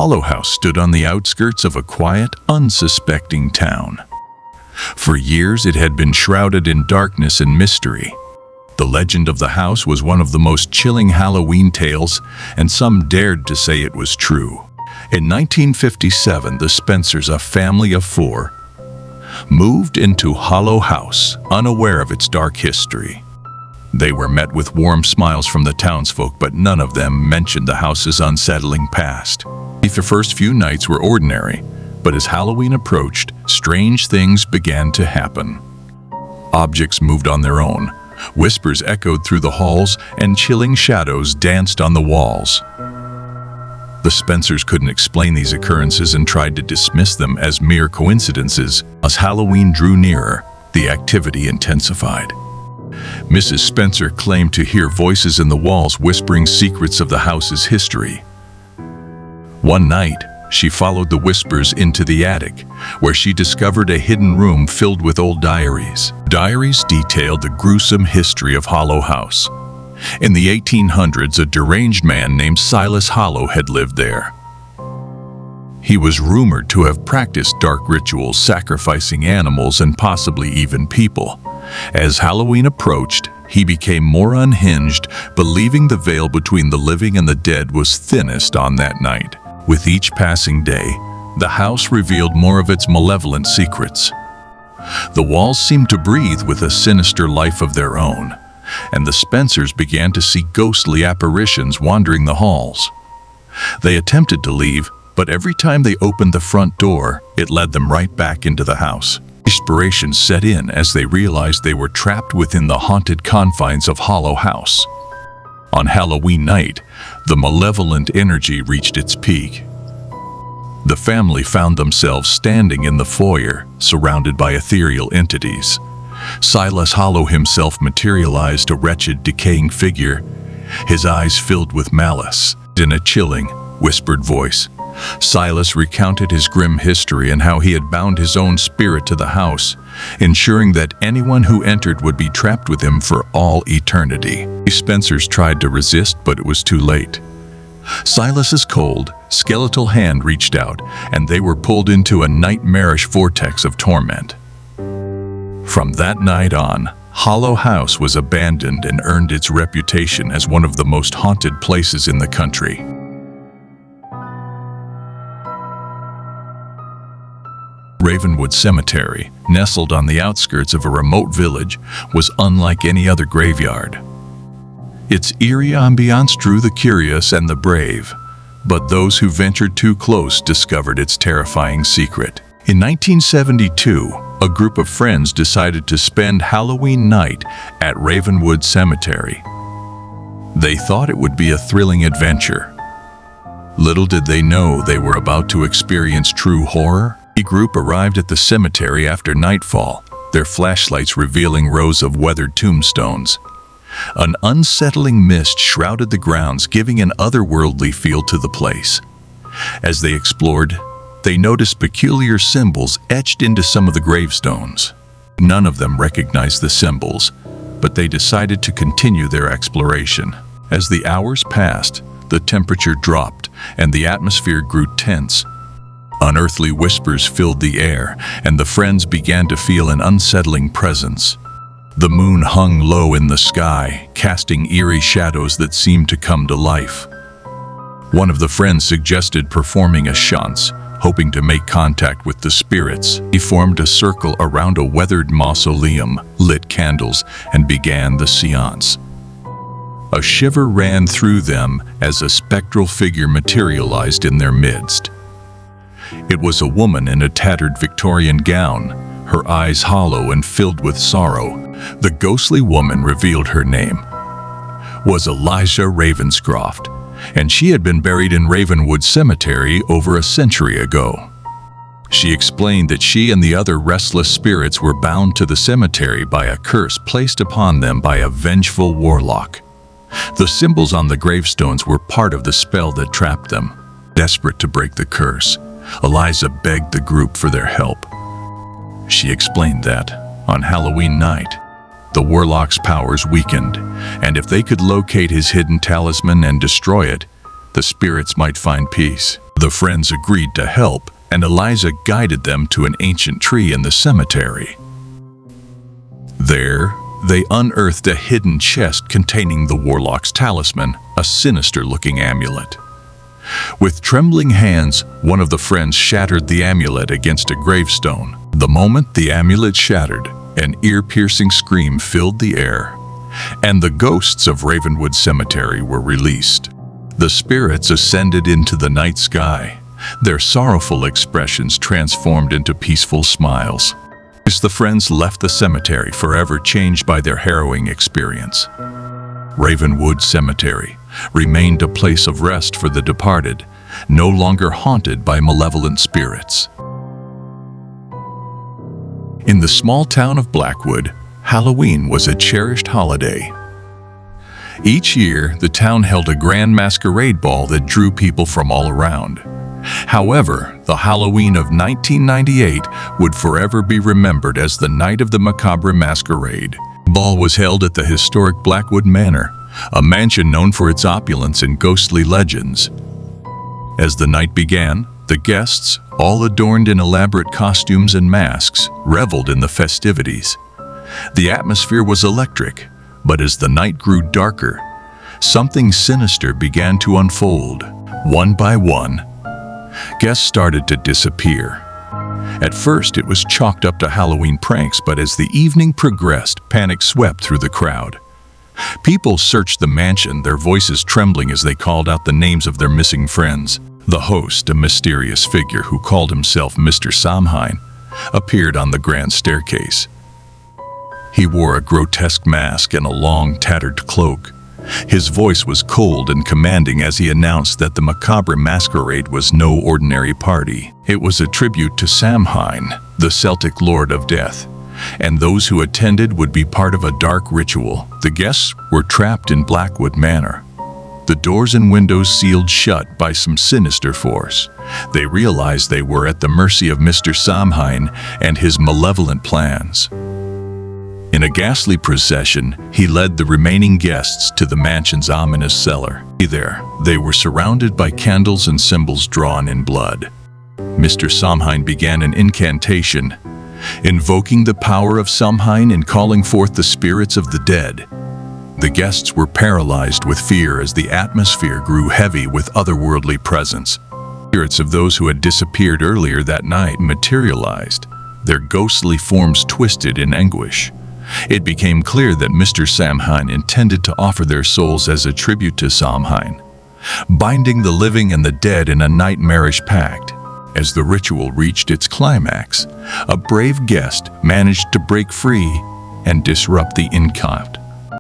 Hollow House stood on the outskirts of a quiet, unsuspecting town. For years it had been shrouded in darkness and mystery. The legend of the house was one of the most chilling Halloween tales, and some dared to say it was true. In 1957, the Spencers, a family of 4, moved into Hollow House, unaware of its dark history. They were met with warm smiles from the townsfolk, but none of them mentioned the house's unsettling past. The first few nights were ordinary, but as Halloween approached, strange things began to happen. Objects moved on their own, whispers echoed through the halls, and chilling shadows danced on the walls. The Spencers couldn't explain these occurrences and tried to dismiss them as mere coincidences. As Halloween drew nearer, the activity intensified. Mrs. Spencer claimed to hear voices in the walls whispering secrets of the house's history. One night, she followed the whispers into the attic, where she discovered a hidden room filled with old diaries. Diaries detailed the gruesome history of Hollow House. In the 1800s, a deranged man named Silas Hollow had lived there. He was rumored to have practiced dark rituals, sacrificing animals and possibly even people. As Halloween approached, he became more unhinged, believing the veil between the living and the dead was thinnest on that night. With each passing day, the house revealed more of its malevolent secrets. The walls seemed to breathe with a sinister life of their own, and the Spencers began to see ghostly apparitions wandering the halls. They attempted to leave, but every time they opened the front door, it led them right back into the house. Desperation set in as they realized they were trapped within the haunted confines of Hollow House. On Halloween night, the malevolent energy reached its peak. The family found themselves standing in the foyer, surrounded by ethereal entities. Silas Hollow himself materialized, a wretched, decaying figure, his eyes filled with malice. In a chilling, whispered voice, Silas recounted his grim history and how he had bound his own spirit to the house, ensuring that anyone who entered would be trapped with him for all eternity. The Spencers tried to resist, but it was too late. Silas's cold, skeletal hand reached out, and they were pulled into a nightmarish vortex of torment. From that night on, Hollow House was abandoned and earned its reputation as one of the most haunted places in the country. Ravenwood Cemetery, nestled on the outskirts of a remote village, was unlike any other graveyard. Its eerie ambiance drew the curious and the brave, but those who ventured too close discovered its terrifying secret. In 1972, a group of friends decided to spend Halloween night at Ravenwood Cemetery. They thought it would be a thrilling adventure. Little did they know they were about to experience true horror. The group arrived at the cemetery after nightfall, their flashlights revealing rows of weathered tombstones. An unsettling mist shrouded the grounds, giving an otherworldly feel to the place. As they explored, they noticed peculiar symbols etched into some of the gravestones. None of them recognized the symbols, but they decided to continue their exploration. As the hours passed, the temperature dropped and the atmosphere grew tense. Unearthly whispers filled the air, and the friends began to feel an unsettling presence. The moon hung low in the sky, casting eerie shadows that seemed to come to life. One of the friends suggested performing a seance, hoping to make contact with the spirits. He formed a circle around a weathered mausoleum, lit candles, and began the seance. A shiver ran through them as a spectral figure materialized in their midst. It was a woman in a tattered Victorian gown, her eyes hollow and filled with sorrow. The ghostly woman revealed her name was Eliza Ravenscroft, and she had been buried in Ravenwood Cemetery over a century ago. She explained that she and the other restless spirits were bound to the cemetery by a curse placed upon them by a vengeful warlock. The symbols on the gravestones were part of the spell that trapped them. Desperate to break the curse, Eliza begged the group for their help. She explained that, on Halloween night, the warlock's powers weakened, and if they could locate his hidden talisman and destroy it, the spirits might find peace. The friends agreed to help, and Eliza guided them to an ancient tree in the cemetery. There, they unearthed a hidden chest containing the warlock's talisman, a sinister-looking amulet. With trembling hands, one of the friends shattered the amulet against a gravestone. The moment the amulet shattered, an ear-piercing scream filled the air, and the ghosts of Ravenwood Cemetery were released. The spirits ascended into the night sky, their sorrowful expressions transformed into peaceful smiles. As the friends left the cemetery, forever changed by their harrowing experience. Ravenwood Cemetery remained a place of rest for the departed, no longer haunted by malevolent spirits. In the small town of Blackwood, Halloween was a cherished holiday. Each year, the town held a grand masquerade ball that drew people from all around. However, the Halloween of 1998 would forever be remembered as the night of the Macabre Masquerade. The ball was held at the historic Blackwood Manor, a mansion known for its opulence and ghostly legends. As the night began, the guests, all adorned in elaborate costumes and masks, reveled in the festivities. The atmosphere was electric, but as the night grew darker, something sinister began to unfold. One by one, guests started to disappear. At first, it was chalked up to Halloween pranks, but as the evening progressed, panic swept through the crowd. People searched the mansion, their voices trembling as they called out the names of their missing friends. The host, a mysterious figure who called himself Mr. Samhain, appeared on the grand staircase. He wore a grotesque mask and a long, tattered cloak. His voice was cold and commanding as he announced that the Macabre Masquerade was no ordinary party. It was a tribute to Samhain, the Celtic lord of death, and those who attended would be part of a dark ritual. The guests were trapped in Blackwood Manor, the doors and windows sealed shut by some sinister force. They realized they were at the mercy of Mr. Samhain and his malevolent plans. In a ghastly procession, he led the remaining guests to the mansion's ominous cellar. There, they were surrounded by candles and symbols drawn in blood. Mr. Samhain began an incantation, invoking the power of Samhain and calling forth the spirits of the dead. The guests were paralyzed with fear as the atmosphere grew heavy with otherworldly presence. Spirits of those who had disappeared earlier that night materialized, their ghostly forms twisted in anguish. It became clear that Mr. Samhain intended to offer their souls as a tribute to Samhain, binding the living and the dead in a nightmarish pact. As the ritual reached its climax, a brave guest managed to break free and disrupt the enchantment.